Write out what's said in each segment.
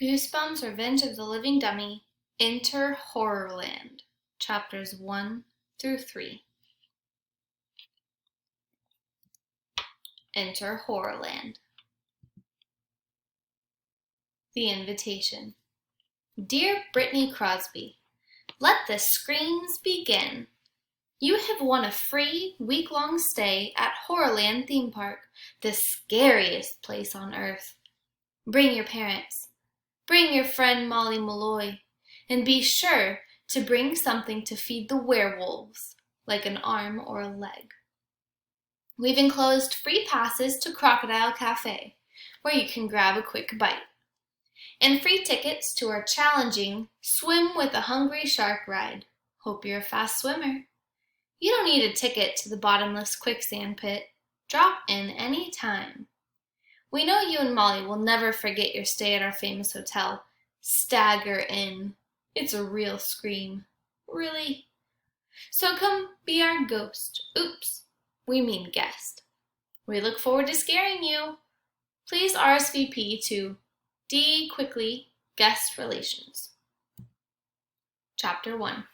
Goosebumps Revenge of the Living Dummy, Enter Horrorland, Chapters 1 through 3. Enter Horrorland. The Invitation. Dear Brittany Crosby, let the screams begin. You have won a free week-long stay at Horrorland Theme Park, the scariest place on earth. Bring your parents. Bring your friend Molly Malloy, and be sure to bring something to feed the werewolves, like an arm or a leg. We've enclosed free passes to Crocodile Cafe, where you can grab a quick bite, and free tickets to our challenging Swim with a Hungry Shark ride. Hope you're a fast swimmer. You don't need a ticket to the bottomless quicksand pit. Drop in any time. We know you and Molly will never forget your stay at our famous hotel, Stagger Inn. It's a real scream. Really? So come be our ghost. Oops, we mean guest. We look forward to scaring you. Please RSVP to D. Quickly, Guest Relations. Chapter 1.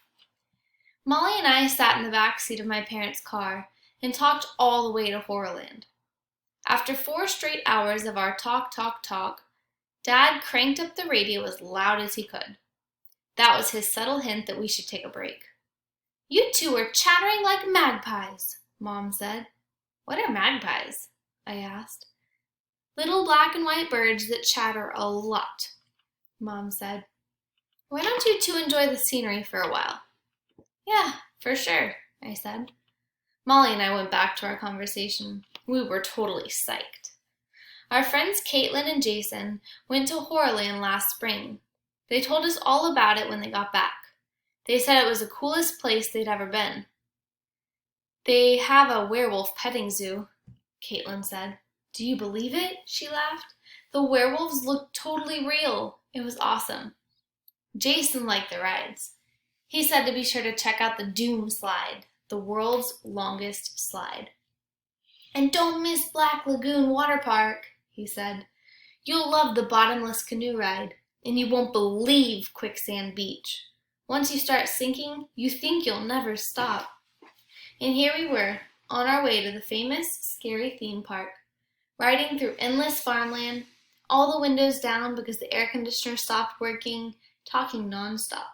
Molly and I sat in the back seat of my parents' car and talked all the way to Horrorland. After 4 straight hours of our talk, Dad cranked up the radio as loud as he could. That was his subtle hint that we should take a break. You two are chattering like magpies, Mom said. What are magpies? I asked. Little black and white birds that chatter a lot, Mom said. Why don't you two enjoy the scenery for a while? Yeah, for sure, I said. Molly and I went back to our conversation. We were totally psyched. Our friends Caitlin and Jason went to Horrorland last spring. They told us all about it when they got back. They said it was the coolest place they'd ever been. They have a werewolf petting zoo, Caitlin said. Do you believe it? She laughed. The werewolves looked totally real. It was awesome. Jason liked the rides. He said to be sure to check out the Doom Slide, the world's longest slide. And don't miss Black Lagoon Water Park, he said. You'll love the bottomless canoe ride, and you won't believe Quicksand Beach. Once you start sinking, you think you'll never stop. And here we were, on our way to the famous, scary theme park, riding through endless farmland, all the windows down because the air conditioner stopped working, talking nonstop.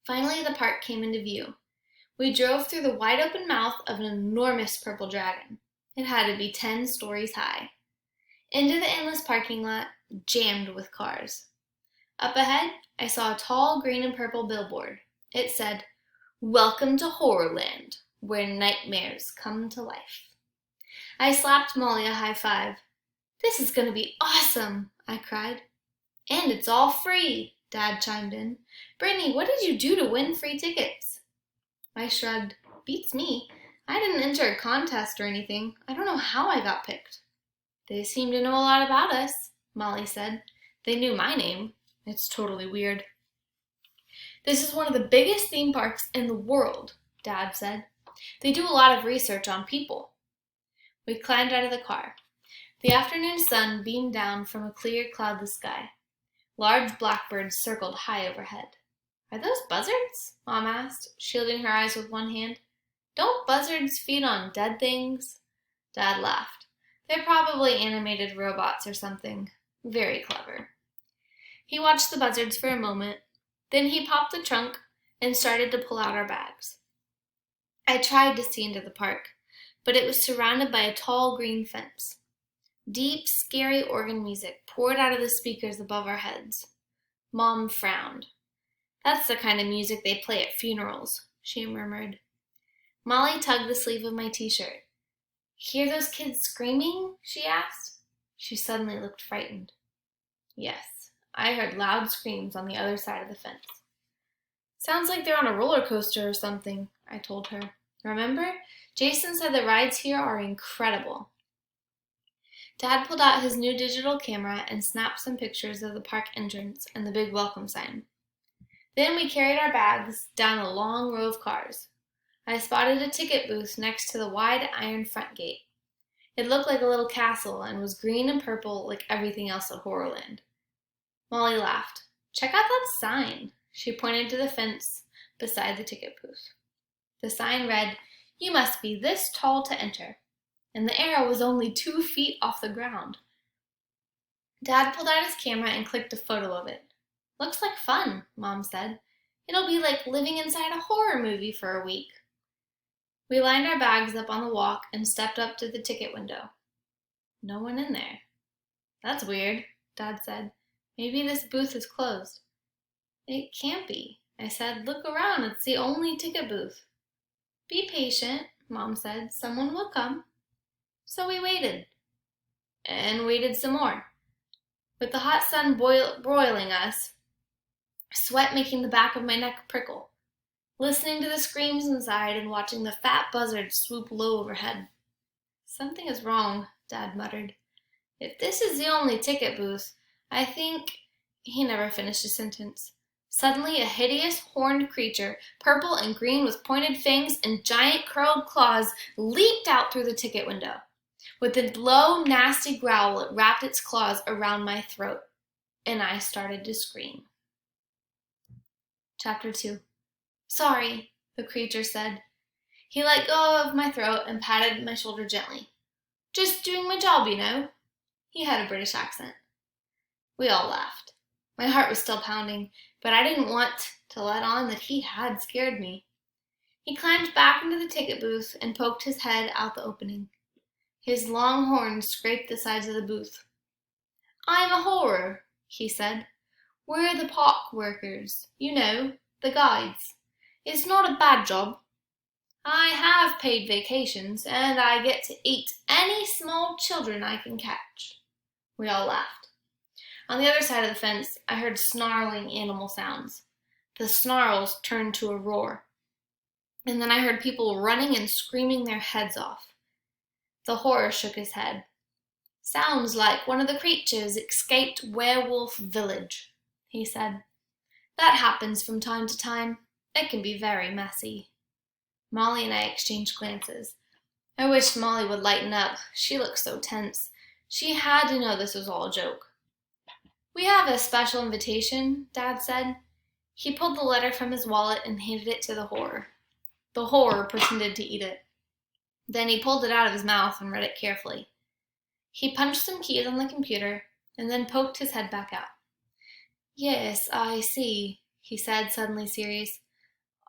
Finally, the park came into view. We drove through the wide-open mouth of an enormous purple dragon. It had to be 10 stories high. Into the endless parking lot, jammed with cars. Up ahead, I saw a tall green and purple billboard. It said, Welcome to Horrorland, where nightmares come to life. I slapped Molly a high five. This is going to be awesome, I cried. And it's all free, Dad chimed in. Brittany, what did you do to win free tickets? I shrugged. Beats me. I didn't enter a contest or anything. I don't know how I got picked. They seem to know a lot about us, Molly said. They knew my name. It's totally weird. This is one of the biggest theme parks in the world, Dad said. They do a lot of research on people. We climbed out of the car. The afternoon sun beamed down from a clear, cloudless sky. Large blackbirds circled high overhead. Are those buzzards? Mom asked, shielding her eyes with one hand. Don't buzzards feed on dead things? Dad laughed. They're probably animated robots or something. Very clever. He watched the buzzards for a moment. Then he popped the trunk and started to pull out our bags. I tried to see into the park, but it was surrounded by a tall green fence. Deep, scary organ music poured out of the speakers above our heads. Mom frowned. That's the kind of music they play at funerals, she murmured. Molly tugged the sleeve of my t-shirt. Hear those kids screaming? She asked. She suddenly looked frightened. Yes, I heard loud screams on the other side of the fence. Sounds like they're on a roller coaster or something, I told her. Remember? Jason said the rides here are incredible. Dad pulled out his new digital camera and snapped some pictures of the park entrance and the big welcome sign. Then we carried our bags down a long row of cars. I spotted a ticket booth next to the wide iron front gate. It looked like a little castle and was green and purple like everything else at Horrorland. Molly laughed. Check out that sign. She pointed to the fence beside the ticket booth. The sign read, "You must be this tall to enter," and the arrow was only 2 feet off the ground. Dad pulled out his camera and clicked a photo of it. Looks like fun, Mom said. It'll be like living inside a horror movie for a week. We lined our bags up on the walk and stepped up to the ticket window. No one in there. That's weird, Dad said. Maybe this booth is closed. It can't be, I said. Look around, it's the only ticket booth. Be patient, Mom said. Someone will come. So we waited. And waited some more. With the hot sun broiling us, sweat making the back of my neck prickle, listening to the screams inside and watching the fat buzzard swoop low overhead. Something is wrong, Dad muttered. If this is the only ticket booth, I think... He never finished his sentence. Suddenly, a hideous horned creature, purple and green with pointed fangs and giant curled claws, leaped out through the ticket window. With a low, nasty growl, it wrapped its claws around my throat, and I started to scream. Chapter 2. Sorry, the creature said. He let go of my throat and patted my shoulder gently. Just doing my job, you know. He had a British accent. We all laughed. My heart was still pounding, but I didn't want to let on that he had scared me. He climbed back into the ticket booth and poked his head out the opening. His long horns scraped the sides of the booth. I'm a horror, he said. We're the park workers, you know, the guides. It's not a bad job. I have paid vacations, and I get to eat any small children I can catch. We all laughed. On the other side of the fence, I heard snarling animal sounds. The snarls turned to a roar. And then I heard people running and screaming their heads off. The horror shook his head. Sounds like one of the creatures escaped Werewolf Village, he said. That happens from time to time. It can be very messy. Molly and I exchanged glances. I wished Molly would lighten up. She looked so tense. She had to know this was all a joke. We have a special invitation, Dad said. He pulled the letter from his wallet and handed it to the horror. The horror pretended to eat it. Then he pulled it out of his mouth and read it carefully. He punched some keys on the computer and then poked his head back out. Yes, I see, he said, suddenly serious.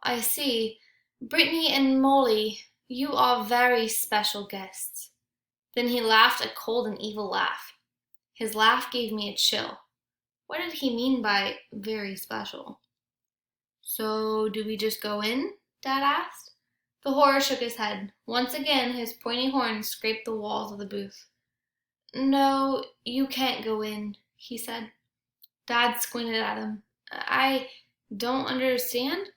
I see. Brittany and Molly, you are very special guests. Then he laughed a cold and evil laugh. His laugh gave me a chill. What did he mean by very special? So, do we just go in? Dad asked. The horror shook his head. Once again, his pointy horns scraped the walls of the booth. No, you can't go in, he said. Dad squinted at him. I don't understand.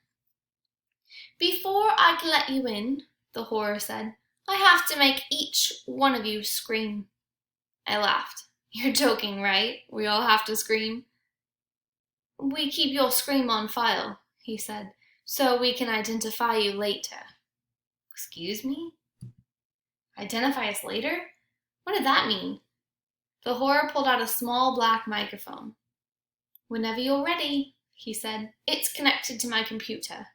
Before I can let you in, the horror said, I have to make each one of you scream. I laughed. You're joking, right? We all have to scream. We keep your scream on file, he said, so we can identify you later. Excuse me? Identify us later? What did that mean? The horror pulled out a small black microphone. Whenever you're ready, he said. It's connected to my computer.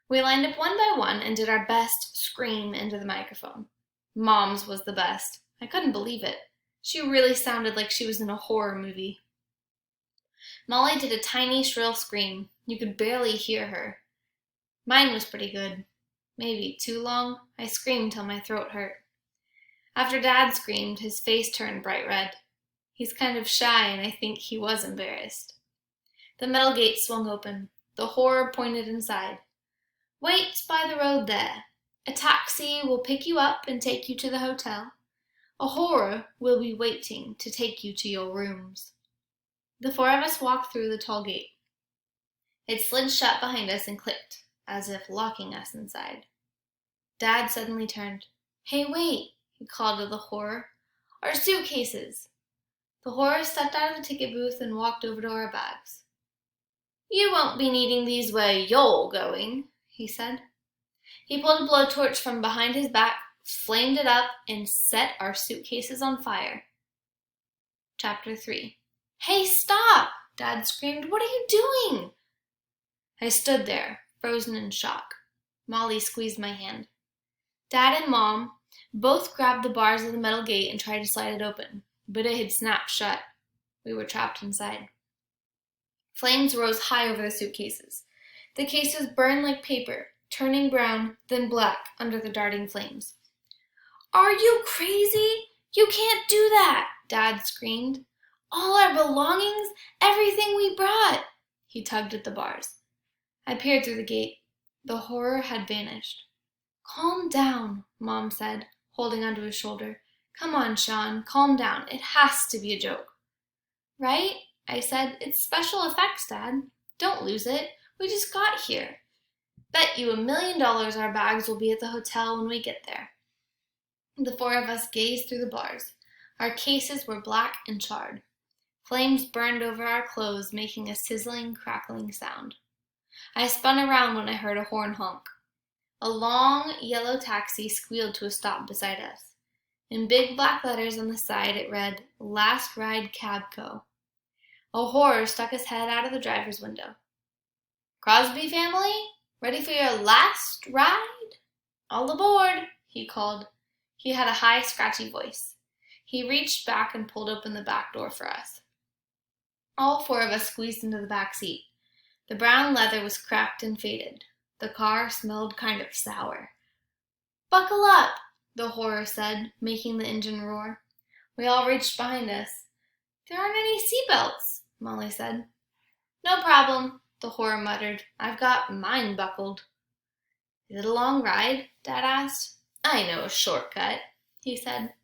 We lined up one by one and did our best scream into the microphone. Mom's was the best. I couldn't believe it. She really sounded like she was in a horror movie. Molly did a tiny, shrill scream. You could barely hear her. Mine was pretty good. Maybe too long. I screamed till my throat hurt. After Dad screamed, his face turned bright red. He's kind of shy, and I think he was embarrassed. The metal gate swung open. The horror pointed inside. Wait by the road there. A taxi will pick you up and take you to the hotel. A horror will be waiting to take you to your rooms. The four of us walked through the tall gate. It slid shut behind us and clicked, as if locking us inside. Dad suddenly turned. Hey, wait, he called to the horror. Our suitcases. The horror stepped out of the ticket booth and walked over to our bags. You won't be needing these where you're going, he said. He pulled a blowtorch from behind his back, flamed it up, and set our suitcases on fire. Chapter 3. Hey, stop! Dad screamed. "What are you doing?" I stood there, frozen in shock. Molly squeezed my hand. Dad and Mom both grabbed the bars of the metal gate and tried to slide it open, but it had snapped shut. We were trapped inside. Flames rose high over the suitcases. The cases burned like paper, turning brown, then black under the darting flames. "Are you crazy? You can't do that!" Dad screamed. "All our belongings, everything we brought!" He tugged at the bars. I peered through the gate. The horror had vanished. "Calm down," Mom said, holding onto his shoulder. "Come on, Sean, calm down. It has to be a joke." "Right?" I said. "It's special effects, Dad. Don't lose it. We just got here. Bet you $1,000,000 our bags will be at the hotel when we get there." The four of us gazed through the bars. Our cases were black and charred. Flames burned over our clothes, making a sizzling, crackling sound. I spun around when I heard a horn honk. A long, yellow taxi squealed to a stop beside us. In big black letters on the side, it read, "Last Ride Cab Co." A horror stuck his head out of the driver's window. "Crosby family? Ready for your last ride? All aboard," he called. He had a high, scratchy voice. He reached back and pulled open the back door for us. All four of us squeezed into the back seat. The brown leather was cracked and faded. The car smelled kind of sour. "Buckle up," the horror said, making the engine roar. We all reached behind us. "There aren't any seatbelts," Molly said. "No problem," the horror muttered. "I've got mine buckled." "Is it a long ride?" Dad asked. "I know a shortcut," he said.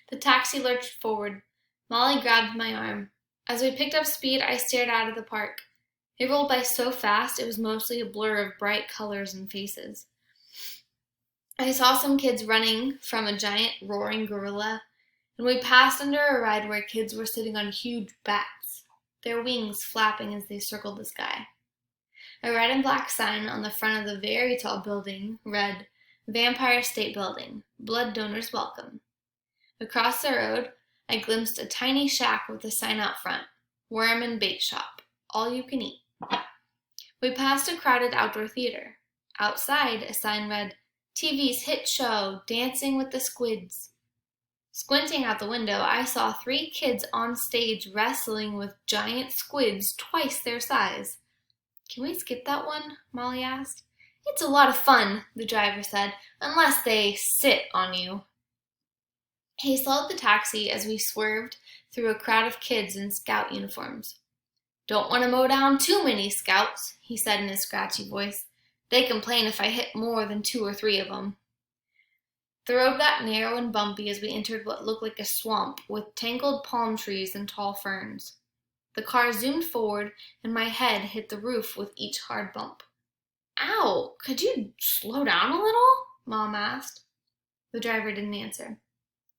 The taxi lurched forward. Molly grabbed my arm. As we picked up speed, I stared out at the park. It rolled by so fast, it was mostly a blur of bright colors and faces. I saw some kids running from a giant roaring gorilla, and we passed under a ride where kids were sitting on huge bats, their wings flapping as they circled the sky. A red and black sign on the front of the very tall building read, "Vampire State Building, Blood Donors Welcome." Across the road, I glimpsed a tiny shack with a sign out front, "Worm and Bait Shop, all you can eat." We passed a crowded outdoor theater. Outside, a sign read, "TV's hit show, Dancing with the Squids." Squinting out the window, I saw 3 kids on stage wrestling with giant squids twice their size. "Can we skip that one?" Molly asked. "It's a lot of fun," the driver said, "unless they sit on you." He slowed the taxi as we swerved through a crowd of kids in scout uniforms. "Don't want to mow down too many scouts," he said in his scratchy voice. "They complain if I hit more than 2 or 3 of them." The road got narrow and bumpy as we entered what looked like a swamp with tangled palm trees and tall ferns. The car zoomed forward, and my head hit the roof with each hard bump. "Ow! Could you slow down a little?" Mom asked. The driver didn't answer.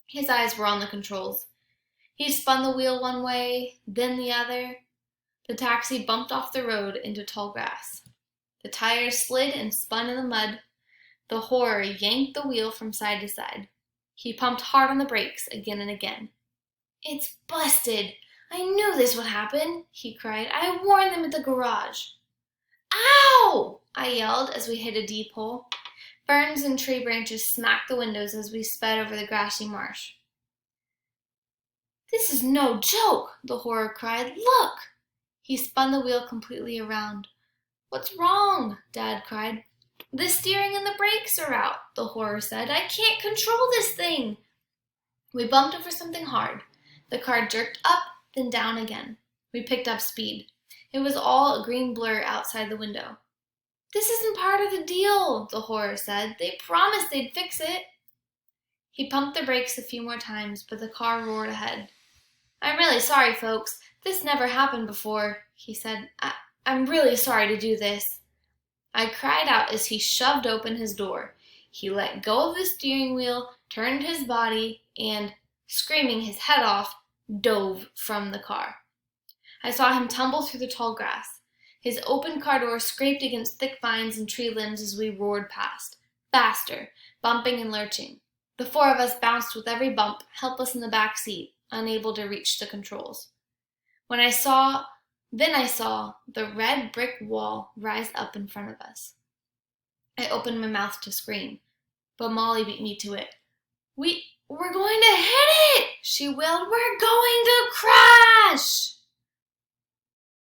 His eyes were on the controls. He spun the wheel one way, then the other. The taxi bumped off the road into tall grass. The tires slid and spun in the mud. The horror yanked the wheel from side to side. He pumped hard on the brakes again and again. "It's busted! I knew this would happen," he cried. "I warned them at the garage." "Ow!" I yelled as we hit a deep hole. Ferns and tree branches smacked the windows as we sped over the grassy marsh. "This is no joke," the horror cried. "Look!" He spun the wheel completely around. "What's wrong?" Dad cried. "The steering and the brakes are out," the horror said. "I can't control this thing." We bumped over something hard. The car jerked up, then down again. We picked up speed. It was all a green blur outside the window. "This isn't part of the deal," the horror said. "They promised they'd fix it." He pumped the brakes a few more times, but the car roared ahead. "I'm really sorry, folks. This never happened before," he said. I'm really sorry to do this." I cried out as he shoved open his door. He let go of the steering wheel, turned his body, and, screaming his head off, dove from the car. I saw him tumble through the tall grass. His open car door scraped against thick vines and tree limbs as we roared past, faster, bumping and lurching. The 4 of us bounced with every bump, helpless in the back seat, unable to reach the controls. When I saw Then I saw the red brick wall rise up in front of us. I opened my mouth to scream, but Molly beat me to it. We're going to hit it, she wailed. We're going to crash!